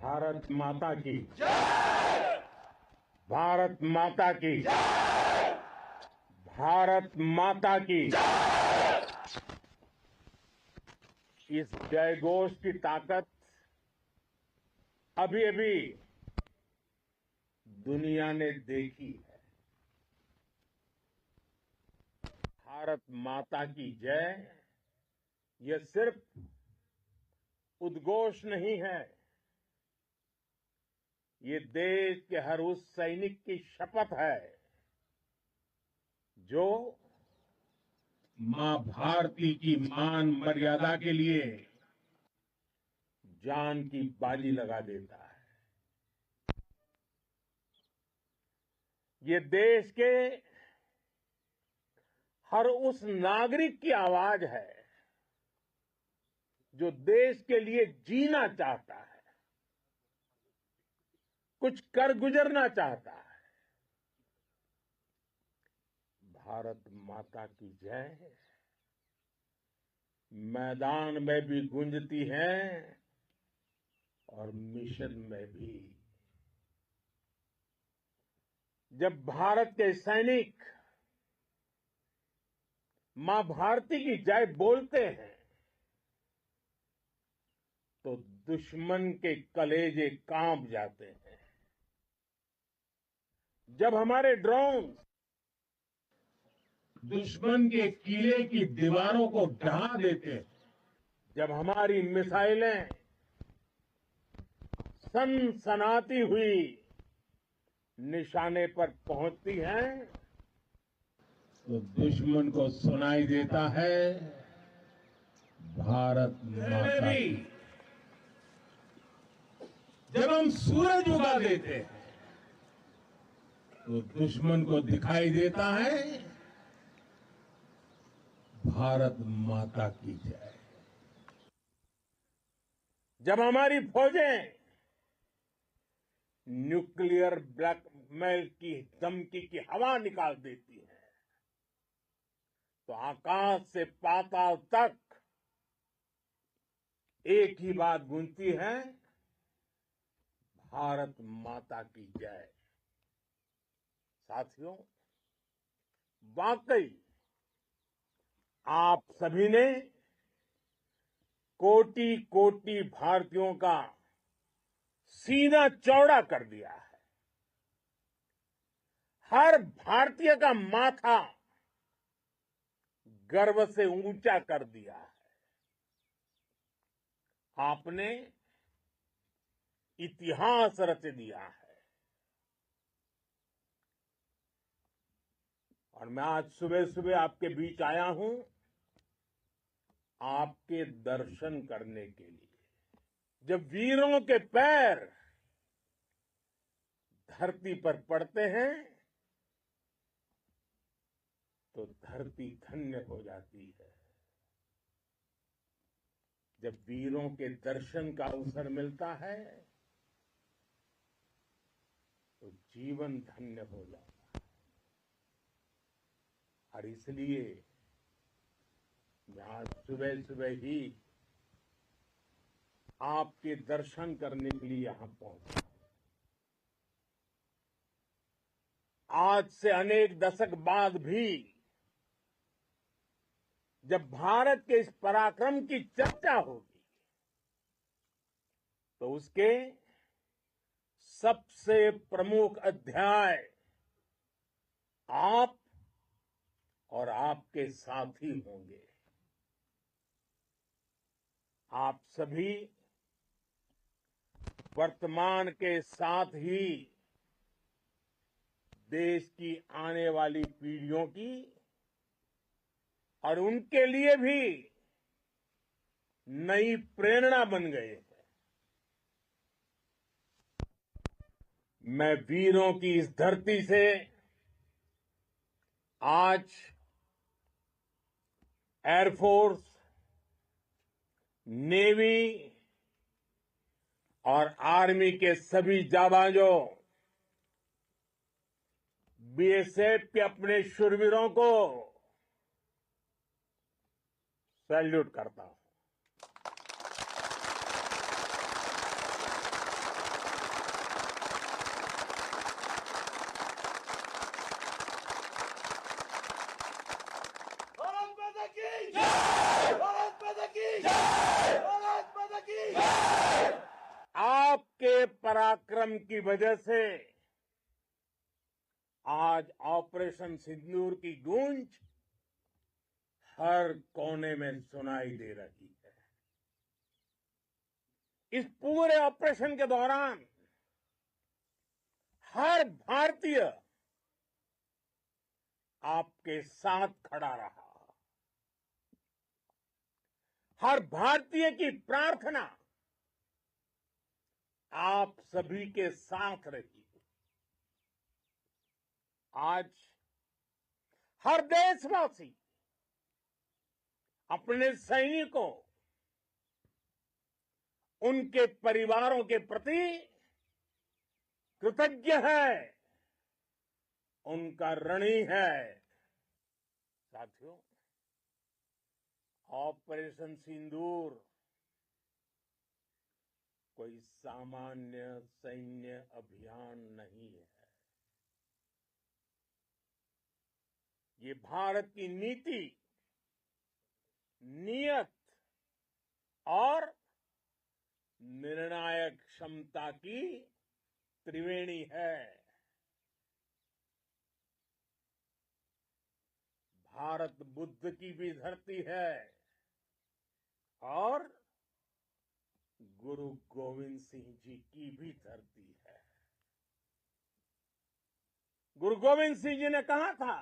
भारत माता की जय। भारत माता की जय। भारत माता की जय। इस जयघोष की ताकत अभी अभी दुनिया ने देखी है। भारत माता की जय यह सिर्फ उद्घोष नहीं है, ये देश के हर उस सैनिक की शपथ है जो मां भारती की मान मर्यादा के लिए जान की बाजी लगा देता है। ये देश के हर उस नागरिक की आवाज है जो देश के लिए जीना चाहता है, कुछ कर गुजरना चाहता है। भारत माता की जय मैदान में भी गूंजती है और मिशन में भी। जब भारत के सैनिक मां भारती की जय बोलते हैं तो दुश्मन के कलेजे कांप जाते हैं। जब हमारे ड्रोन दुश्मन के किले की दीवारों को ढहा देते हैं, जब हमारी मिसाइलें सनसनाती हुई निशाने पर पहुंचती हैं तो दुश्मन को सुनाई देता है भारत माता की। जब हम सूरज उगा देते हैं तो दुश्मन को दिखाई देता है भारत माता की जय। जब हमारी फौजें न्यूक्लियर ब्लैकमेल की धमकी की हवा निकाल देती है तो आकाश से पाताल तक एक ही बात गूंजती है भारत माता की जय। साथियों, वाकई आप सभी ने कोटि कोटि भारतीयों का सीना चौड़ा कर दिया है। हर भारतीय का माथा गर्व से ऊंचा कर दिया है। आपने इतिहास रच दिया है। और मैं आज सुबह सुबह आपके बीच आया हूं आपके दर्शन करने के लिए। जब वीरों के पैर धरती पर पड़ते हैं तो धरती धन्य हो जाती है। जब वीरों के दर्शन का अवसर मिलता है तो जीवन धन्य हो जाता है। और इसलिए मैं आज सुबह सुबह ही आपके दर्शन करने के लिए यहां पहुंचा। आज से अनेक दशक बाद भी जब भारत के इस पराक्रम की चर्चा होगी तो उसके सबसे प्रमुख अध्याय आप और आपके साथी होंगे। आप सभी वर्तमान के साथ ही देश की आने वाली पीढ़ियों की और उनके लिए भी नई प्रेरणा बन गए हैं। मैं वीरों की इस धरती से आज एयरफोर्स, नेवी और आर्मी के सभी जाबाजों, बीएसएफ के अपने शूरवीरों को सैल्यूट करता हूं। पराक्रम की वजह से आज ऑपरेशन सिंदूर की गूंज हर कोने में सुनाई दे रही है। इस पूरे ऑपरेशन के दौरान हर भारतीय आपके साथ खड़ा रहा। हर भारतीय की प्रार्थना आप सभी के साथ रही। आज हर देशवासी अपने सैनिकों, उनके परिवारों के प्रति कृतज्ञ है, उनका ऋणी है। साथियों, ऑपरेशन सिंदूर कोई सामान्य सैन्य अभियान नहीं है। ये भारत की नीति, नियत और निर्णायक क्षमता की त्रिवेणी है। भारत बुद्ध की भी धरती है और गुरु गोविंद सिंह जी की भी धरती है। गुरु गोविंद सिंह जी ने कहा था,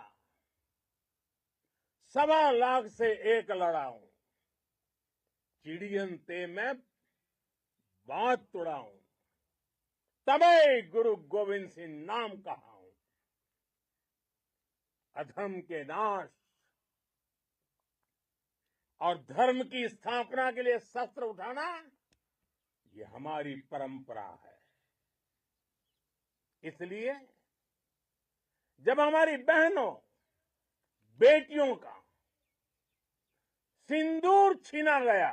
1.25 लाख से एक लड़ाऊं, चिड़ियन ते मैं बात तुड़ाऊं, तबे गुरु गोविंद सिंह नाम कहाऊं। अधर्म के नाश और धर्म की स्थापना के लिए शस्त्र उठाना, ये हमारी परंपरा है। इसलिए जब हमारी बहनों, बेटियों का सिंदूर छीना गया,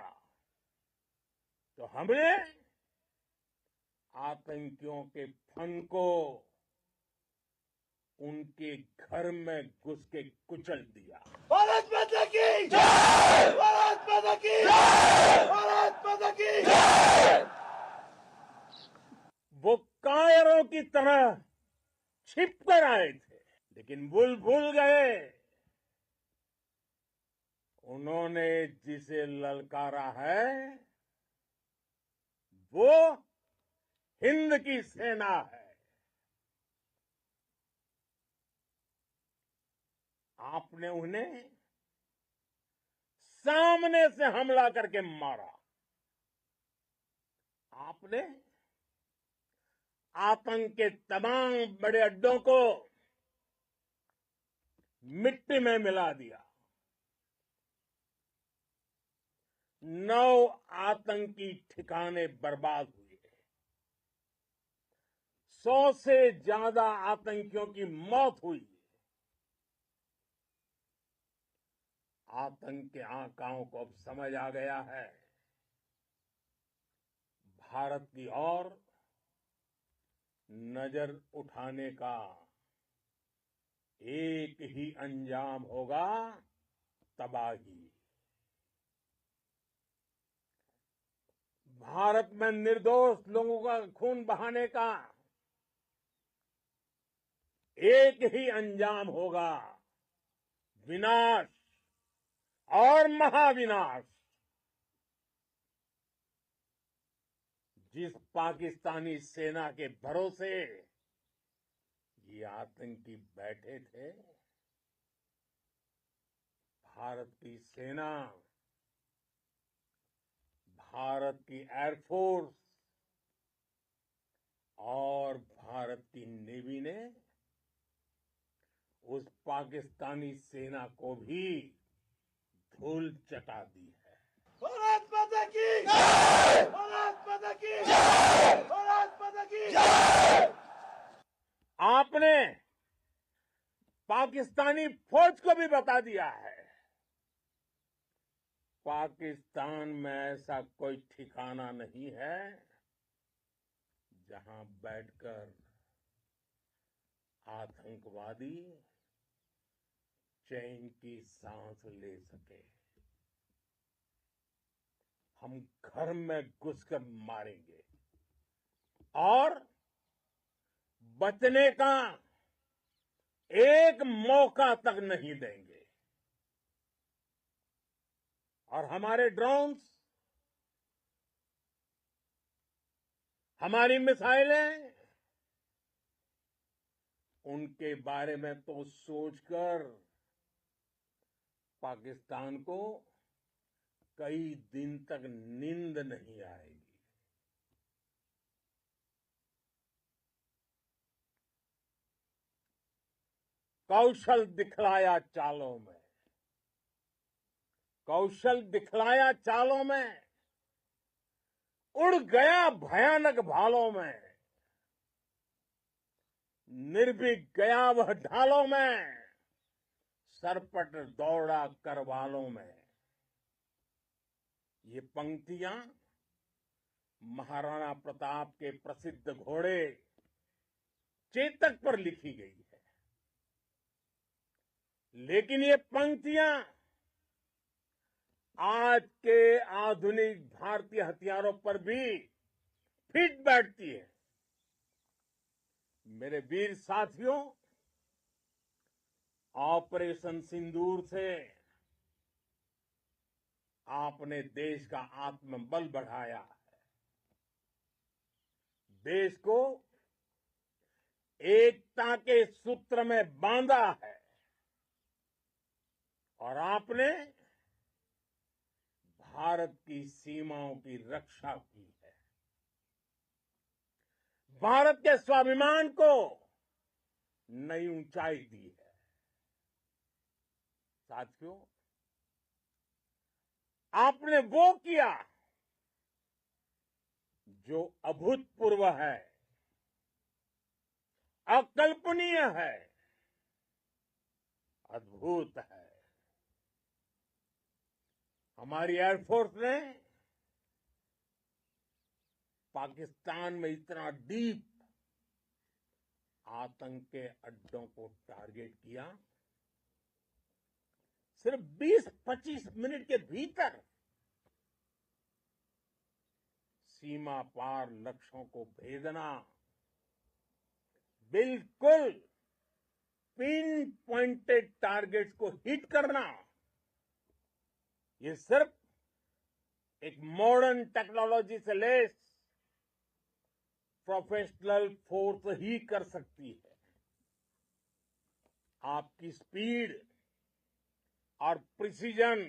तो हमने आतंकियों के फन को उनके घर में घुस के कुचल दिया। भारत माता की जय! भारत माता की जय! भारत माता की जय! वो कायरों की तरह छिप कर आए थे, लेकिन भूल गए उन्होंने जिसे ललकारा है वो हिंद की सेना है। आपने उन्हें सामने से हमला करके मारा। आपने आतंक के तमाम बड़े अड्डों को मिट्टी में मिला दिया। 9 आतंकी ठिकाने बर्बाद हुए। 100 से ज्यादा आतंकियों की मौत हुई। आतंक के आकाओं को अब समझ आ गया है, भारत की ओर नजर उठाने का एक ही अंजाम होगा, तबाही। भारत में निर्दोष लोगों का खून बहाने का एक ही अंजाम होगा, विनाश और महाविनाश। जिस पाकिस्तानी सेना के भरोसे ये आतंकी बैठे थे, भारत की सेना, भारत की एयरफोर्स और भारत की नेवी ने उस पाकिस्तानी सेना को भी धूल चटा दी है। भारत माता की जय! भारत माता की जय! भारत माता की जय! आपने पाकिस्तानी फौज को भी बता दिया है, पाकिस्तान में ऐसा कोई ठिकाना नहीं है जहां बैठकर आतंकवादी चैन की सांस ले सके। हम घर में घुसकर मारेंगे, और बचने का एक मौका तक नहीं देंगे। और हमारे ड्रोन्स, हमारी मिसाइलें, उनके बारे में तो सोचकर पाकिस्तान को कई दिन तक नींद नहीं आएगी। कौशल दिखलाया चालों में, कौशल दिखलाया चालों में, उड़ गया भयानक भालों में, निर्भीक गया वह ढालों में, सरपट दौड़ा करवालों में। ये पंक्तियां महाराणा प्रताप के प्रसिद्ध घोड़े चेतक पर लिखी गई है। लेकिन ये पंक्तियां आज के आधुनिक भारतीय हथियारों पर भी फिट बैठती है। मेरे वीर साथियों, ऑपरेशन सिंदूर से आपने देश का आत्मबल बढ़ाया है, देश को एकता के सूत्र में बांधा है, और आपने भारत की सीमाओं की रक्षा की है। भारत के स्वाभिमान को नई ऊंचाई दी है। साथियों, आपने वो किया जो अभूतपूर्व है, अकल्पनीय है, अद्भुत है। हमारी एयरफोर्स ने पाकिस्तान में इतना डीप आतंक के अड्डों को टारगेट किया, सिर्फ 20-25 मिनट के भीतर सीमा पार लक्ष्यों को भेदना, बिल्कुल पिन पॉइंटेड टारगेट्स को हिट करना, ये सिर्फ एक मॉडर्न टेक्नोलॉजी से लेस प्रोफेशनल फोर्स ही कर सकती है। आपकी स्पीड और प्रिसीजन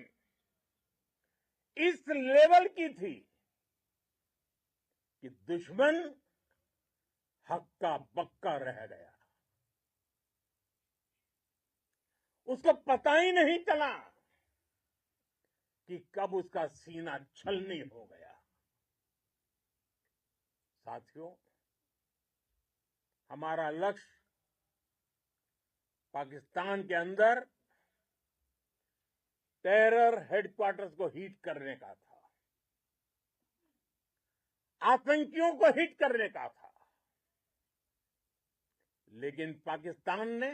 इस लेवल की थी कि दुश्मन हक्का बक्का रह गया। उसको पता ही नहीं चला कि कब उसका सीना छलनी हो गया। साथियों, हमारा लक्ष्य पाकिस्तान के अंदर टेरर हेडक्वार्टर्स को हिट करने का था, आतंकियों को हिट करने का था। लेकिन पाकिस्तान ने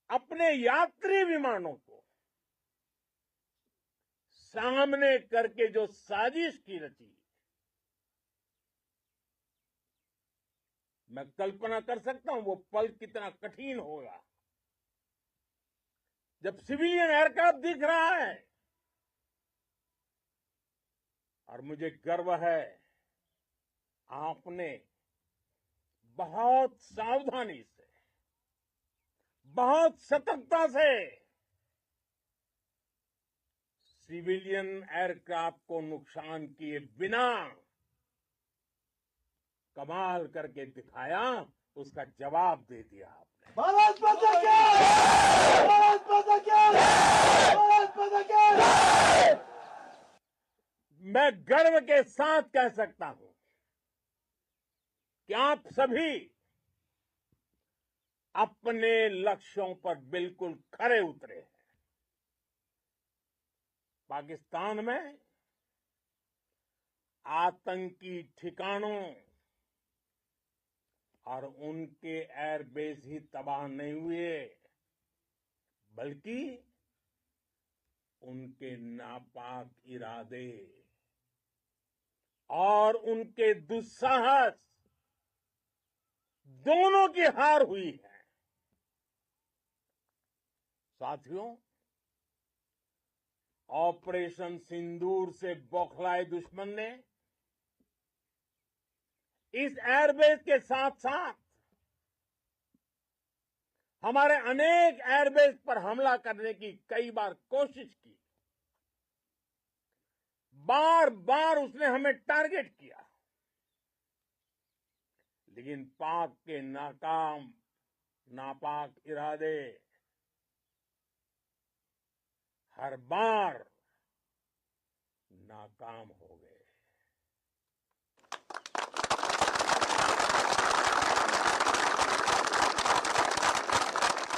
अपने यात्री विमानों को सामने करके जो साजिश की रची, मैं कल्पना कर सकता हूं वो पल कितना कठिन होगा जब सिविलियन एयरक्राफ्ट दिख रहा है। और मुझे गर्व है, आपने बहुत सावधानी से, बहुत सतर्कता से सिविलियन एयरक्राफ्ट को नुकसान किए बिना कमाल करके दिखाया, उसका जवाब दे दिया आपने। भारत माता की जय! भारत माता की जय! भारत माता की जय! मैं गर्व के साथ कह सकता हूं कि आप सभी अपने लक्ष्यों पर बिल्कुल खरे उतरे हैं। पाकिस्तान में आतंकी ठिकानों और उनके एयरबेस ही तबाह नहीं हुए, बल्कि उनके नापाक इरादे और उनके दुस्साहस दोनों की हार हुई है। साथियों, ऑपरेशन सिंदूर से बौखलाए दुश्मन ने इस एयरबेस के साथ साथ हमारे अनेक एयरबेस पर हमला करने की कई बार कोशिश की। बार बार उसने हमें टारगेट किया, लेकिन पाक के नापाक इरादे हर बार नाकाम हो गए।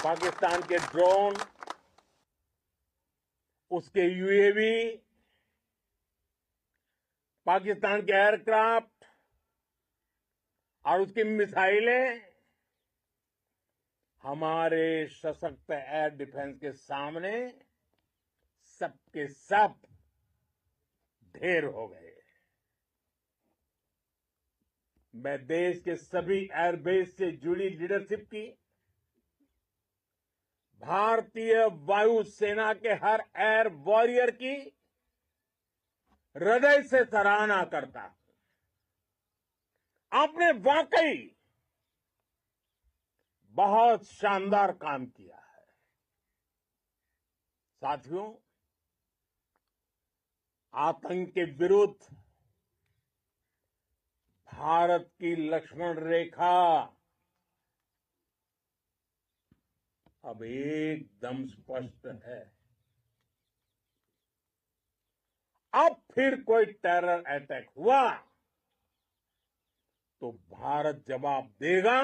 पाकिस्तान के ड्रोन, उसके यूएवी, पाकिस्तान के एयरक्राफ्ट और उसकी मिसाइलें हमारे सशक्त एयर डिफेंस के सामने सबके सब ढेर हो गए। मैं देश के सभी एयरबेस से जुड़ी लीडरशिप की, भारतीय वायुसेना के हर एयर वॉरियर की हृदय से सराहना करता हूं। आपने वाकई बहुत शानदार काम किया है। साथियों, आतंक के विरुद्ध भारत की लक्ष्मण रेखा अब एकदम स्पष्ट है। अब फिर कोई टेरर अटैक हुआ तो भारत जवाब देगा,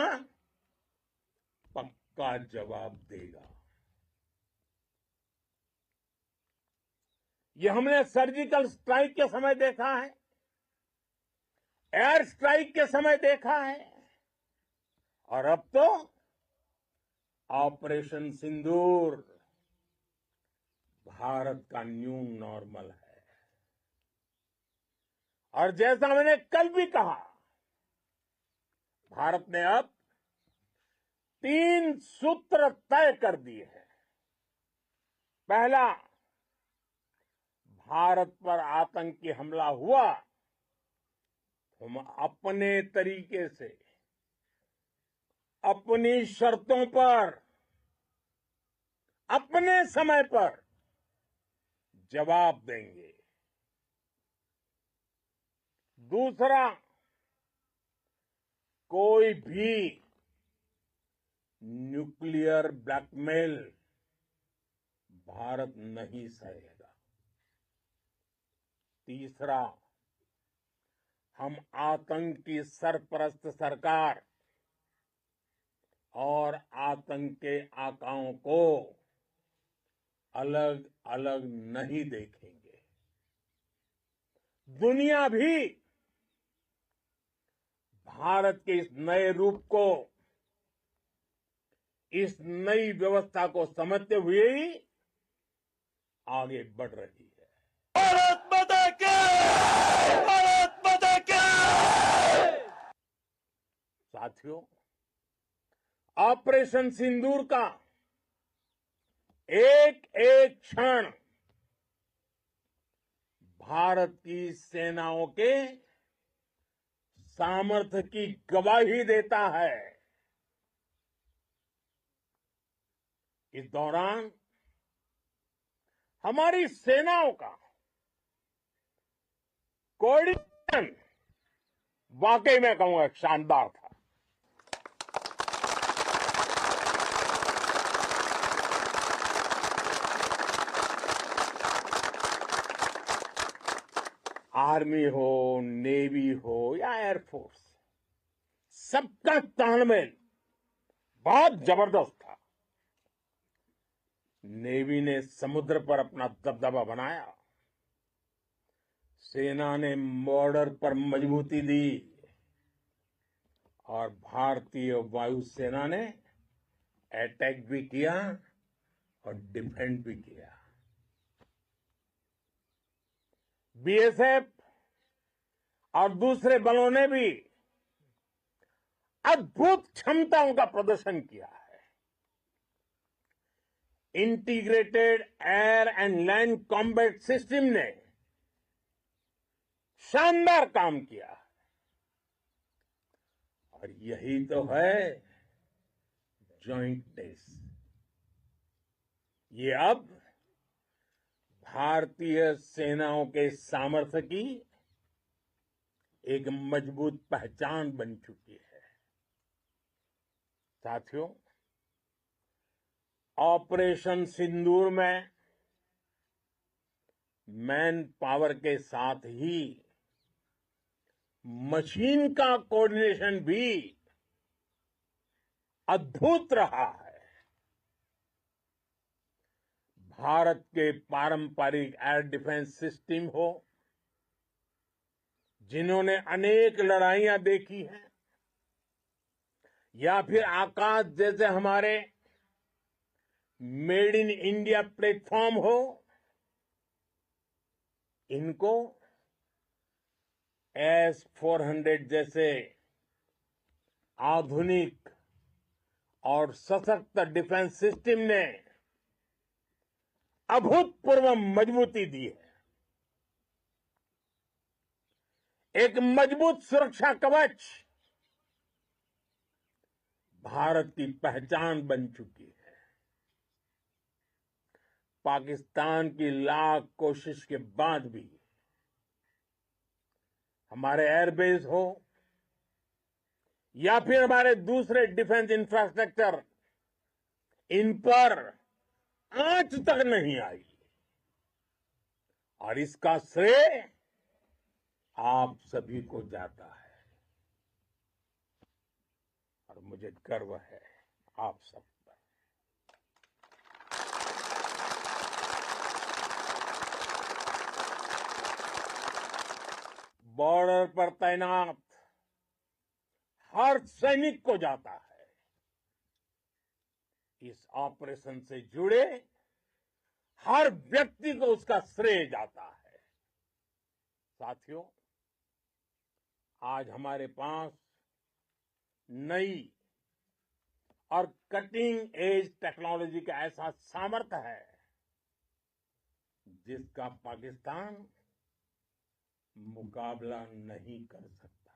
पक्का जवाब देगा। ये हमने सर्जिकल स्ट्राइक के समय देखा है, एयर स्ट्राइक के समय देखा है, और अब तो ऑपरेशन सिंदूर भारत का न्यू नॉर्मल है। और जैसा मैंने कल भी कहा, भारत ने अब 3 सूत्र तय कर दिए हैं। पहला, भारत पर आतंकी हमला हुआ, हम अपने तरीके से, अपनी शर्तों पर, अपने समय पर जवाब देंगे। दूसरा, कोई भी न्यूक्लियर ब्लैकमेल भारत नहीं सहेगा। तीसरा, हम आतंक की सरपरस्त सरकार और आतंक के आकाओं को अलग अलग नहीं देखेंगे। दुनिया भी भारत के इस नए रूप को, इस नई व्यवस्था को समझते हुए ही आगे बढ़ रही है। भारत माता की! भारत माता की! साथियों, ऑपरेशन सिंदूर का एक एक क्षण भारत की सेनाओं के सामर्थ्य की गवाही देता है। इस दौरान हमारी सेनाओं का कोऑर्डिनेशन वाकई में कहूंगा शानदार था। आर्मी हो, नेवी हो या एयरफोर्स, सबका तालमेल बहुत जबरदस्त था। नेवी ने समुद्र पर अपना दबदबा बनाया, सेना ने बॉर्डर पर मजबूती दी और भारतीय वायुसेना ने अटैक भी किया और डिफेंड भी किया। बीएसएफ और दूसरे बलों ने भी अद्भुत क्षमताओं का प्रदर्शन किया है। Integrated air and land combat system ने शानदार काम किया और यही तो है जॉइंटनेस। ये अब भारतीय सेनाओं के सामर्थ्य की एक मजबूत पहचान बन चुकी है। साथियों, ऑपरेशन सिंदूर में मैन पावर के साथ ही मशीन का कोऑर्डिनेशन भी अद्भुत रहा है। भारत के पारंपरिक एयर डिफेंस सिस्टम हो, जिन्होंने अनेक लड़ाइयां देखी हैं, या फिर आकाश जैसे हमारे मेड इन इंडिया प्लेटफॉर्म हो, इनको S-400 जैसे आधुनिक और सशक्त डिफेंस सिस्टम ने अभूतपूर्व मजबूती दी है। एक मजबूत सुरक्षा कवच भारत की पहचान बन चुकी है। पाकिस्तान की लाख कोशिश के बाद भी हमारे एयरबेस हो या फिर हमारे दूसरे डिफेंस इंफ्रास्ट्रक्चर, इन पर आंच तक नहीं आई और इसका श्रेय आप सभी को जाता है और मुझे गर्व है आप सब पर। बॉर्डर पर तैनात हर सैनिक को जाता है। इस ऑपरेशन से जुड़े हर व्यक्ति को उसका श्रेय जाता है। साथियों, आज हमारे पास नई और कटिंग एज टेक्नोलॉजी का ऐसा सामर्थ्य है जिसका पाकिस्तान मुकाबला नहीं कर सकता।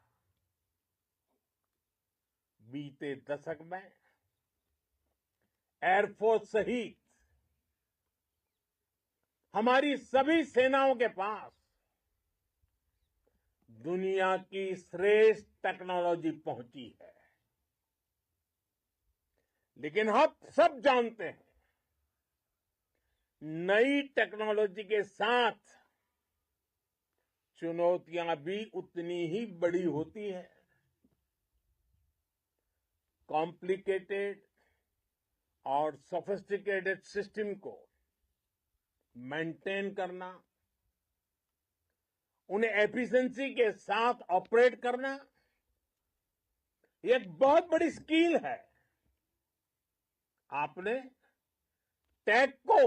बीते दशक में एयरफोर्स सहित हमारी सभी सेनाओं के पास दुनिया की श्रेष्ठ टेक्नोलॉजी पहुंची है। लेकिन हम सब जानते हैं, नई टेक्नोलॉजी के साथ चुनौतियां भी उतनी ही बड़ी होती हैं। कॉम्प्लिकेटेड और सोफिस्टिकेटेड सिस्टम को मेंटेन करना, उन्हें एफिशिएंसी के साथ ऑपरेट करना, ये एक बहुत बड़ी स्किल है। आपने टैक को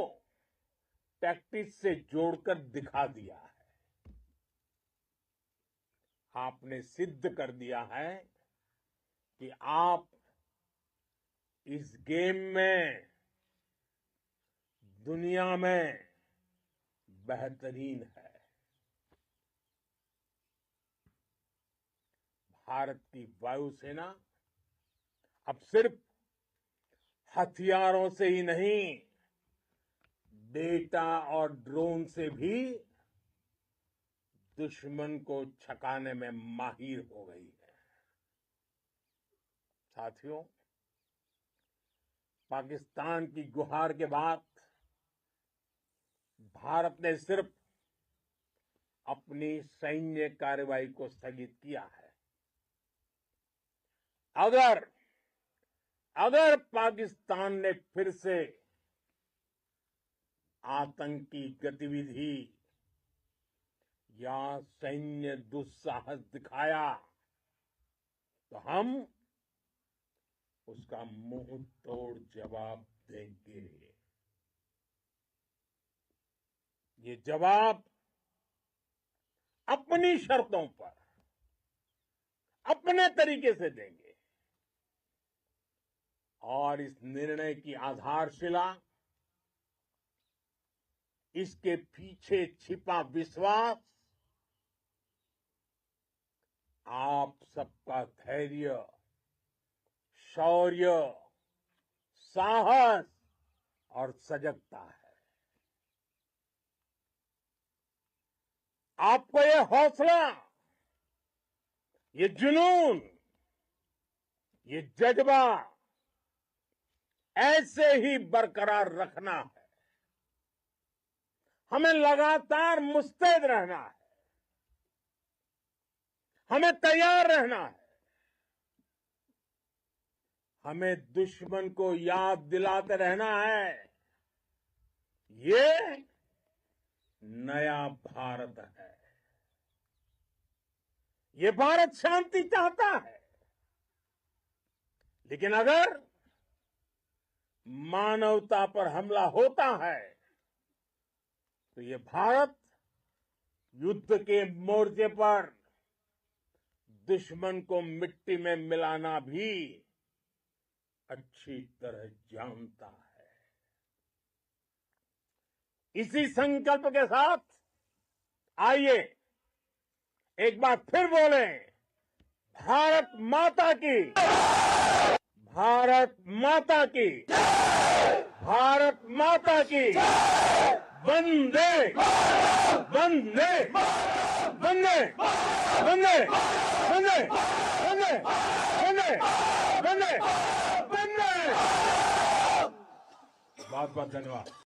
टैक्टिक्स से जोड़कर दिखा दिया है। आपने सिद्ध कर दिया है कि आप इस गेम में दुनिया में बेहतरीन है। भारत की वायुसेना अब सिर्फ हथियारों से ही नहीं, डेटा और ड्रोन से भी दुश्मन को छकाने में माहिर हो गई है। साथियों, पाकिस्तान की गुहार के बाद भारत ने सिर्फ अपनी सैन्य कार्रवाई को स्थगित किया है। अगर पाकिस्तान ने फिर से आतंकी गतिविधि या सैन्य दुस्साहस दिखाया तो हम उसका मुंह तोड़ जवाब देंगे। ये जवाब अपनी शर्तों पर अपने तरीके से देंगे। और इस निर्णय की आधारशिला, इसके पीछे छिपा विश्वास आप सबका धैर्य, शौर्य, साहस और सजगता है। आपको ये हौसला, ये जुनून, ये जज्बा ऐसे ही बरकरार रखना है। हमें लगातार मुस्तैद रहना है, हमें तैयार रहना है। हमें दुश्मन को याद दिलाते रहना है, ये नया भारत है। ये भारत शांति चाहता है, लेकिन अगर मानवता पर हमला होता है तो ये भारत युद्ध के मोर्चे पर दुश्मन को मिट्टी में मिलाना भी अच्छी तरह जानता है। इसी संकल्प के साथ आइए एक बार फिर बोलें, भारत माता की, भारत माता की, भारत माता की, वंदे वंदे वंदे वंदे वंदे वंदे वंदे वंदे वंदे। बहुत बहुत धन्यवाद।